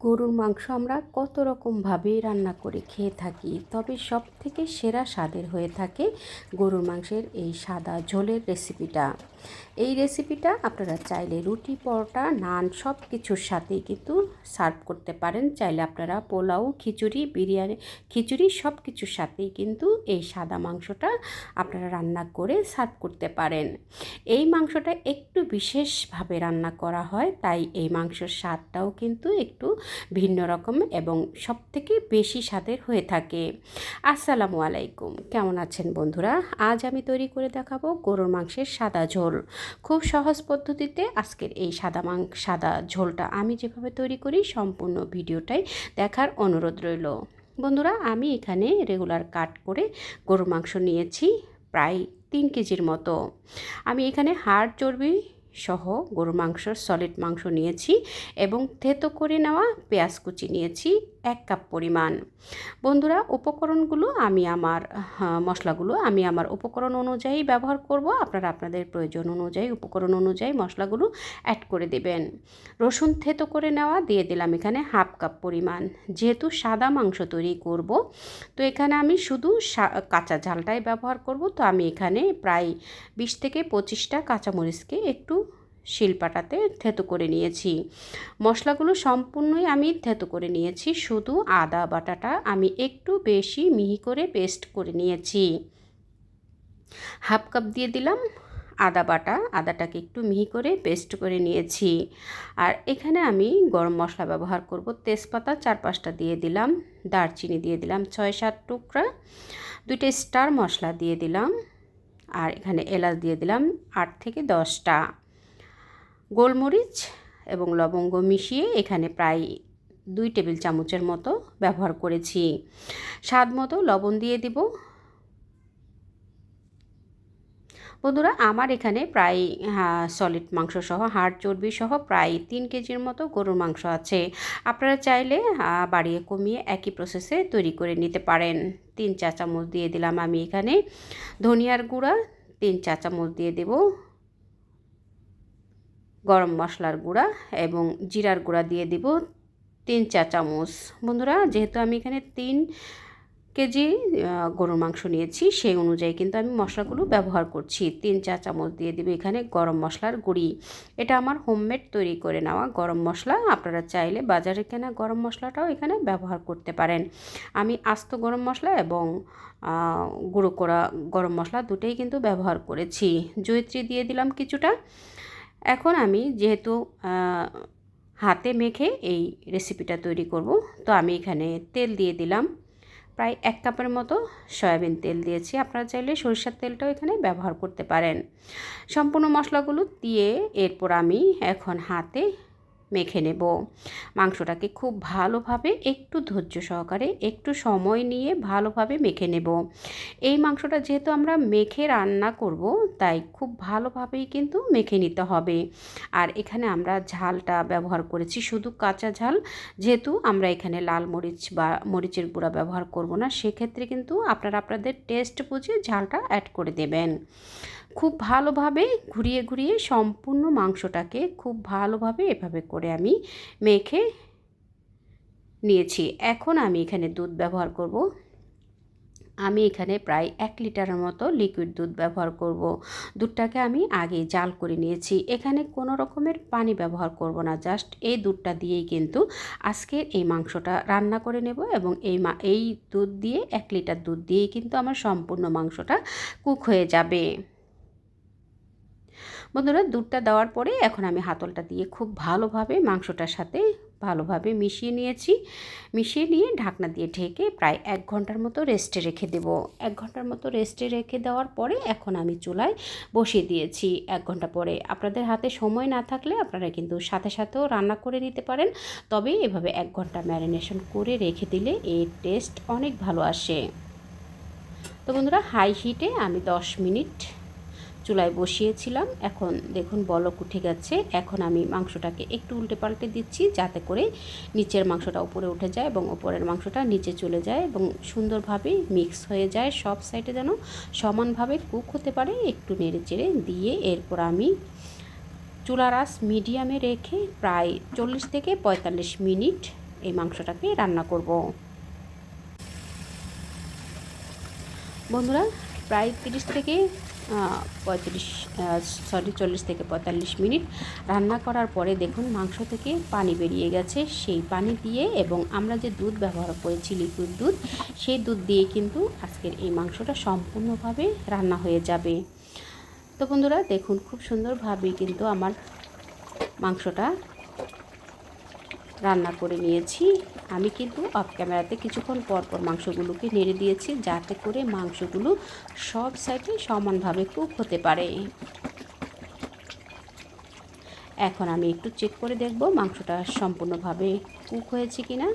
গরুর মাংস আমরা কত রকমভাবে রান্না করে খেয়ে থাকি, তবে সবথেকে সেরা স্বাদের হয়ে থাকে গরুর মাংসের এই সাদা ঝোলের রেসিপিটা। এই রেসিপিটা আপনারা চাইলে রুটি, পরোটা, নান সব কিছুর সাথেই কিন্তু সার্ভ করতে পারেন। চাইলে আপনারা পোলাও, খিচুড়ি, বিরিয়ানি, খিচুড়ি সব কিছুর সাথেই কিন্তু এই সাদা মাংসটা আপনারা রান্না করে সার্ভ করতে পারেন। এই মাংসটা একটু বিশেষভাবে রান্না করা হয়, তাই এই মাংসের স্বাদটাও কিন্তু একটু ভিন্ন রকম এবং সবথেকে বেশি স্বাদের হয়ে থাকে। আসসালামু আলাইকুম, কেমন আছেন বন্ধুরা? আজ আমি তৈরি করে দেখাবো গরুর মাংসের সাদা ঝোল। খুব সহজ পদ্ধতিতে আজকের এই সাদা ঝোলটা আমি যেভাবে তৈরি করি সম্পূর্ণ ভিডিওটাই দেখার অনুরোধ রইল। বন্ধুরা, আমি এখানে রেগুলার কাট করে গরুর মাংস নিয়েছি প্রায় 3 কেজির মতো। আমি এখানে হাড় চর্বি সহ গরুর মাংসর সলিড মাংস নিয়েছি এবং থেতো করে নেওয়া পেঁয়াজ কুচি নিয়েছি 1 কাপ পরিমাণ। বন্ধুরা, উপকরণগুলো মশলাগুলো আমি আমার উপকরণ অনুযায়ী ব্যবহার করব। আপনারা আপনাদের প্রয়োজন অনুযায়ী উপকরণ অনুযায়ী মশলাগুলো অ্যাড করে দেবেন। রসুন থেতো করে নেওয়া দিয়ে দিলাম এখানে 1/2 কাপ পরিমাণ। যেহেতু সাদা মাংস তৈরি করব, তো এখানে আমি শুধু কাঁচা ঝালটাই ব্যবহার করব। তো আমি এখানে প্রায় 20 থেকে 25টা কাঁচামরিচকে একটু শিলপাটাতে থেতো করে নিয়েছি। মশলাগুলো সম্পূর্ণই আমি থেতো করে নিয়েছি, শুধু আদা বাটাটা আমি একটু বেশি মিহি করে পেস্ট করে নিয়েছি। 1/2 কাপ দিয়ে দিলাম আদা বাটা, আদাটাকে একটু মিহি করে পেস্ট করে নিয়েছি। আর এখানে আমি গরম মশলা ব্যবহার করব। তেজপাতা 4-5টা দিয়ে দিলাম, দারচিনি দিয়ে দিলাম 6-7 টুকরা, 2টা স্টার মশলা দিয়ে দিলাম, আর এখানে এলাচ দিয়ে দিলাম 8 থেকে 10টা। গোলমরিচ এবং লবঙ্গ মিশিয়ে এখানে প্রায় 2 টেবিল চামচের মতো ব্যবহার করেছি। স্বাদ মতো লবণ দিয়ে দিব। বন্ধুরা, আমার এখানে প্রায় সলিড মাংস সহ হাড় চর্বি সহ প্রায় 3 কেজির মতো গরুর মাংস আছে। আপনারা চাইলে বাড়িয়ে কমিয়ে একই প্রসেসে তৈরি করে নিতে পারেন। 3 চা চামচ দিয়ে দিলাম আমি এখানে ধনিয়ার গুঁড়া, 3 চা চামচ দিয়ে দেব গরম মশলার গুঁড়া এবং জিরার গুঁড়া দিয়ে দেব 3 চা চামচ। বন্ধুরা, যেহেতু আমি এখানে 3 কেজি গরুর মাংস নিয়েছি, সেই অনুযায়ী কিন্তু আমি মশলাগুলো ব্যবহার করছি। 3 চা চামচ দিয়ে দেব এখানে গরম মশলার গুঁড়ি। এটা আমার হোমমেড তৈরি করে নেওয়া গরম মশলা। আপনারা চাইলে বাজারে কেনা গরম মশলাটাও এখানে ব্যবহার করতে পারেন। আমি আস্ত গরম মশলা এবং গুঁড়ো করা গরম মশলা দুটোই কিন্তু ব্যবহার করেছি। জয়িত্রী দিয়ে দিলাম কিছুটা। এখন আমি যেহেতু হাতে মেখে এই রেসিপিটা তৈরি করব, তো আমি এখানে তেল দিয়ে দিলাম প্রায় 1 কাপের মতো সয়াবিন তেল দিয়েছি। আপনারা চাইলে সরিষার তেলটাও এখানে ব্যবহার করতে পারেন। সম্পূর্ণ মশলাগুলো দিয়ে এরপর আমি এখন হাতে মেখে নেব। মাংসটাকে খুব ভালোভাবে একটু ধৈর্য সহকারে একটু সময় নিয়ে ভালোভাবে মেখে নেব। এই মাংসটা যেহেতু আমরা মেখে রান্না করব, তাই খুব ভালোভাবেই কিন্তু মেখে নিতে হবে। আর এখানে আমরা ঝালটা ব্যবহার করেছি শুধু কাঁচা ঝাল। যেহেতু আমরা এখানে লাল মরিচ বা মরিচের গুঁড়া ব্যবহার করব না, সেক্ষেত্রে কিন্তু আপনারা আপনাদের টেস্ট বুঝে ঝালটা অ্যাড করে দেবেন। খুব ভালোভাবে ঘুরিয়ে ঘুরিয়ে সম্পূর্ণ মাংসটাকে খুব ভালোভাবে এভাবে করে আমি মেখে নিয়েছি। এখন আমি এখানে দুধ ব্যবহার করব। আমি এখানে প্রায় 1 লিটারের মতো লিকুইড দুধ ব্যবহার করব। দুধটাকে আমি আগে জাল করে নিয়েছি। এখানে কোনো রকমের পানি ব্যবহার করব না, জাস্ট এই দুধটা দিয়েই কিন্তু আজকের এই মাংসটা রান্না করে নেব এবং এই দুধ দিয়ে 1 লিটার দুধ দিয়েই কিন্তু আমার সম্পূর্ণ মাংসটা কুক হয়ে যাবে। বন্ধুরা, দুধটা দেওয়ার পরে এখন আমি হাতলটা দিয়ে খুব ভালোভাবে মাংসটার সাথে ভালোভাবে মিশিয়ে নিয়েছি। মিশিয়ে নিয়ে ঢাকনা দিয়ে ঢেকে প্রায় 1 ঘন্টার মতো রেস্টে রেখে দেব। 1 ঘন্টার মতো রেস্টে রেখে দেওয়ার পরে এখন আমি চুলায় বসিয়ে দিয়েছি। 1 ঘন্টা পরে আপনাদের হাতে সময় না থাকলে আপনারা কিন্তু সাথে সাথেও রান্না করে নিতে পারেন, তবে এভাবে 1 ঘন্টা ম্যারিনেশন করে রেখে দিলে এর টেস্ট অনেক ভালো আসে। তো বন্ধুরা, হাই হিটে আমি 10 মিনিট চুলায় বসিয়েছিলাম। এখন দেখুন বলক উঠে গেছে। এখন আমি মাংসটাকে একটু উল্টে পাল্টে দিচ্ছি, যাতে করে নিচের মাংসটা উপরে উঠে যায় এবং উপরের মাংসটা নিচে চলে যায় এবং সুন্দরভাবে মিক্স হয়ে যায়, সব সাইডে যেন সমানভাবে কুক হতে পারে। একটু নেড়ে চেড়ে দিয়ে এরপর আমি চুলার আঁচ মিডিয়ামে রেখে প্রায় 40 থেকে 45 মিনিট এই মাংসটাকে রান্না করব। বন্ধুরা প্রায় 30 থেকে 40 থেকে 45 মিনিট রান্না করার পরে দেখুন মাংস থেকে পানি বেরিয়ে গেছে। সেই পানি দিয়ে এবং আমরা যে দুধ ব্যবহার করেছি লিকুইড দুধ, সেই দুধ দিয়ে কিন্তু আজকের এই মাংসটা সম্পূর্ণভাবে রান্না হয়ে যাবে। তো বন্ধুরা দেখুন খুব সুন্দরভাবেই কিন্তু আমার মাংসটা রান্না করে নিয়েছি। আমি কিন্তু অফ ক্যামেরাতে কিছুক্ষণ পর পর মাংসগুলোকে নেড়ে দিয়েছি, যাতে করে মাংসগুলো সব সাইডে সমানভাবে কুক হতে পারে। এখন আমি একটু চেক করে দেখব মাংসটা সম্পূর্ণভাবে কুক হয়েছে কিনা।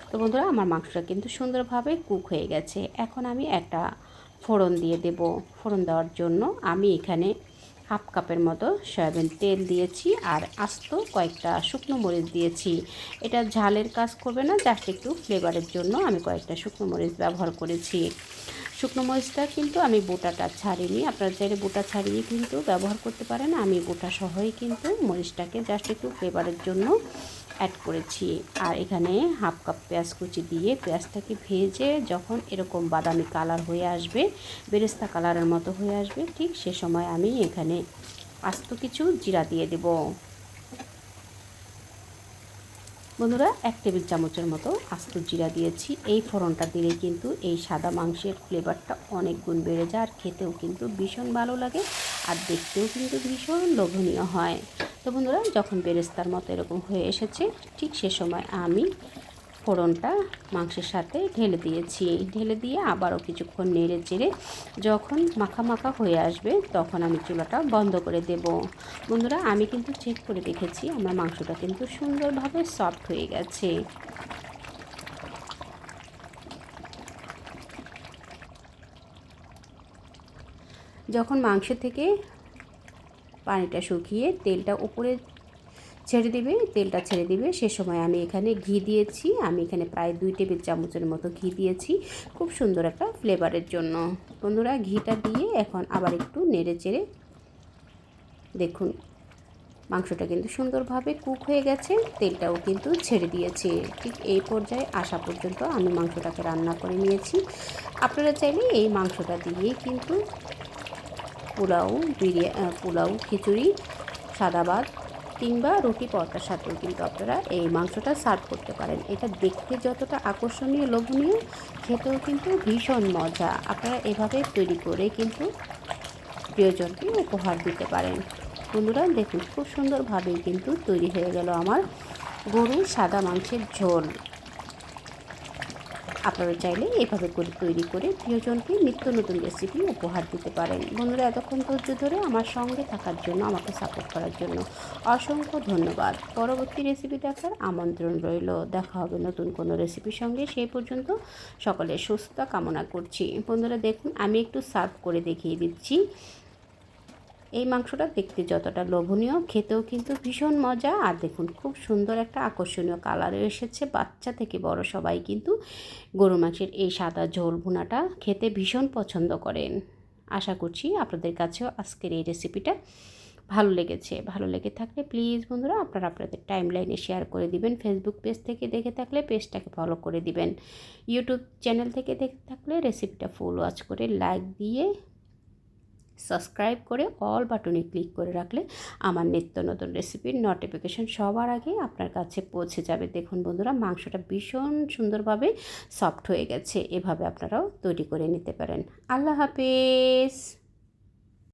তো বন্ধুরা আমার মাংসটা কিন্তু সুন্দরভাবে কুক হয়ে গেছে। এখন আমি একটা ফোড়ন দিয়ে দেব। ফোড়ন দেওয়ার জন্য আমি এখানে হাফ কাপের মতো সয়াবিন তেল দিয়েছি আর আস্ত কয়েকটা শুকনো মরিচ দিয়েছি। এটা ঝালের কাজ করবে না, জাস্ট একটু ফ্লেভারের জন্য আমি কয়েকটা শুকনো মরিচ ব্যবহার করেছি। শুকনো মরিচটা কিন্তু আমি বোটাটা ছাড়িনি, আপনারা চাইলে বোটা ছাড়িয়ে কিন্তু ব্যবহার করতে পারেন। আমি বোটা সহই কিন্তু মরিচটাকে জাস্ট একটু ফ্লেভারের জন্য অ্যাড করেছি। আর এখানে হাফ কাপ পেঁয়াজ কুচি দিয়ে পেঁয়াজটাকে ভেজে যখন এরকম বাদামি কালার হয়ে আসবে, বেরেস্তা কালারের মতো হয়ে আসবে, ঠিক সে সময় আমি এখানে আস্ত কিছু জিরা দিয়ে দেব। বন্ধুরা 1 টেবিল চামচের মতো আস্ত জিরা দিয়েছি। এই ফোড়নটা দিলে কিন্তু এই সাদা মাংসের ফ্লেভারটা অনেক গুণ বেড়ে যায়, আর খেতেও কিন্তু ভীষণ ভালো লাগে, আর দেখতেও কিন্তু ভীষণ লোভনীয় হয়। তো বন্ধুরা যখন বেরেস্তার মতো এরকম হয়ে এসেছে, ঠিক সে সময় আমি ফোড়নটা মাংসের সাথে ঢেলে দিয়েছি। ঢেলে দিয়ে আবারও কিছুক্ষণ নেড়ে চেড়ে যখন মাখা মাখা হয়ে আসবে, তখন আমি চুলাটা বন্ধ করে দেব। বন্ধুরা আমি কিন্তু চেক করে দেখেছি আমার মাংসটা কিন্তু সুন্দরভাবে সফট হয়ে গেছে। যখন মাংস থেকে পানিটা শুকিয়ে তেলটা উপরে তেলটা ছেড়ে দিবে, সে সময় আমি এখানে ঘি দিয়েছি। আমি এখানে প্রায় 2 টেবিল চামচের মতো ঘি দিয়েছি, খুব সুন্দর একটা ফ্লেভারের জন্য। বন্ধুরা ঘিটা দিয়ে এখন আবার একটু নেড়ে চেড়ে দেখুন মাংসটা কিন্তু সুন্দরভাবে কুক হয়ে গেছে, তেলটাও কিন্তু ছেড়ে দিয়েছে। ঠিক এই পর্যায়ে আসা পর্যন্ত আমি মাংসটাকে রান্না করে নিয়েছি। আপনারা চাইলে এই মাংসটা দিয়ে কিন্তু পোলাও, খিচুড়ি, সাদা ভাত কিংবা রুটি পরোটার সাথেও কিন্তু আপনারা এই মাংসটা সার্ভ করতে পারেন। এটা দেখতে যতটা আকর্ষণীয়, লোভনীয়, খেতেও কিন্তু ভীষণ মজা। আপনারা এভাবে তৈরি করে কিন্তু প্রিয়জনকে উপহার দিতে পারেন। বন্ধুরা দেখুন খুব সুন্দরভাবেই কিন্তু তৈরি হয়ে গেল আমার গরুর সাদা মাংসের ঝোল। আপনারা চাইলে এভাবে করে তৈরি করে প্রিয়জনকে নিত্য নতুন রেসিপি উপহার দিতে পারেন। বন্ধুরা এতক্ষণ ধৈর্য ধরে আমার সঙ্গে থাকার জন্য, আমাকে সাপোর্ট করার জন্য অসংখ্য ধন্যবাদ। পরবর্তী রেসিপি দেখার আমন্ত্রণ রইল। দেখা হবে নতুন কোনো রেসিপির সঙ্গে। সেই পর্যন্ত সকলের সুস্থতা কামনা করছি। বন্ধুরা দেখুন আমি একটু সার্ভ করে দেখিয়ে দিচ্ছি। এই মাংসটা দেখতে যতটা লোভনীয়, খেতেও কিন্তু ভীষণ মজা। আর দেখুন খুব সুন্দর একটা আকর্ষণীয় কালারও এসেছে। বাচ্চা থেকে বড় সবাই কিন্তু গরু মাংসের এই সাদা ঝোল ভুনাটা খেতে ভীষণ পছন্দ করেন। আশা করছি আপনাদের কাছেও আজকের এই রেসিপিটা ভালো লেগেছে। ভালো লেগে থাকলে প্লিজ বন্ধুরা আপনারা আপনাদের টাইমলাইনে শেয়ার করে দিবেন। ফেসবুক পেজ থেকে দেখে থাকলে পেজটাকে ফলো করে দিবেন। ইউটিউব চ্যানেল থেকে দেখে থাকলে রেসিপিটা ফুল ওয়াচ করে লাইক দিয়ে সাবস্ক্রাইব করে অল বাটনে ক্লিক করে রাখলে আমার নিত্য নতুন রেসিপির নোটিফিকেশন সবার আগে আপনার কাছে পৌঁছে যাবে। দেখুন বন্ধুরা মাংসটা ভীষণ সুন্দরভাবে সফট হয়ে গেছে। এভাবে আপনারাও তৈরি করে নিতে পারেন। আল্লাহ হাফেজ।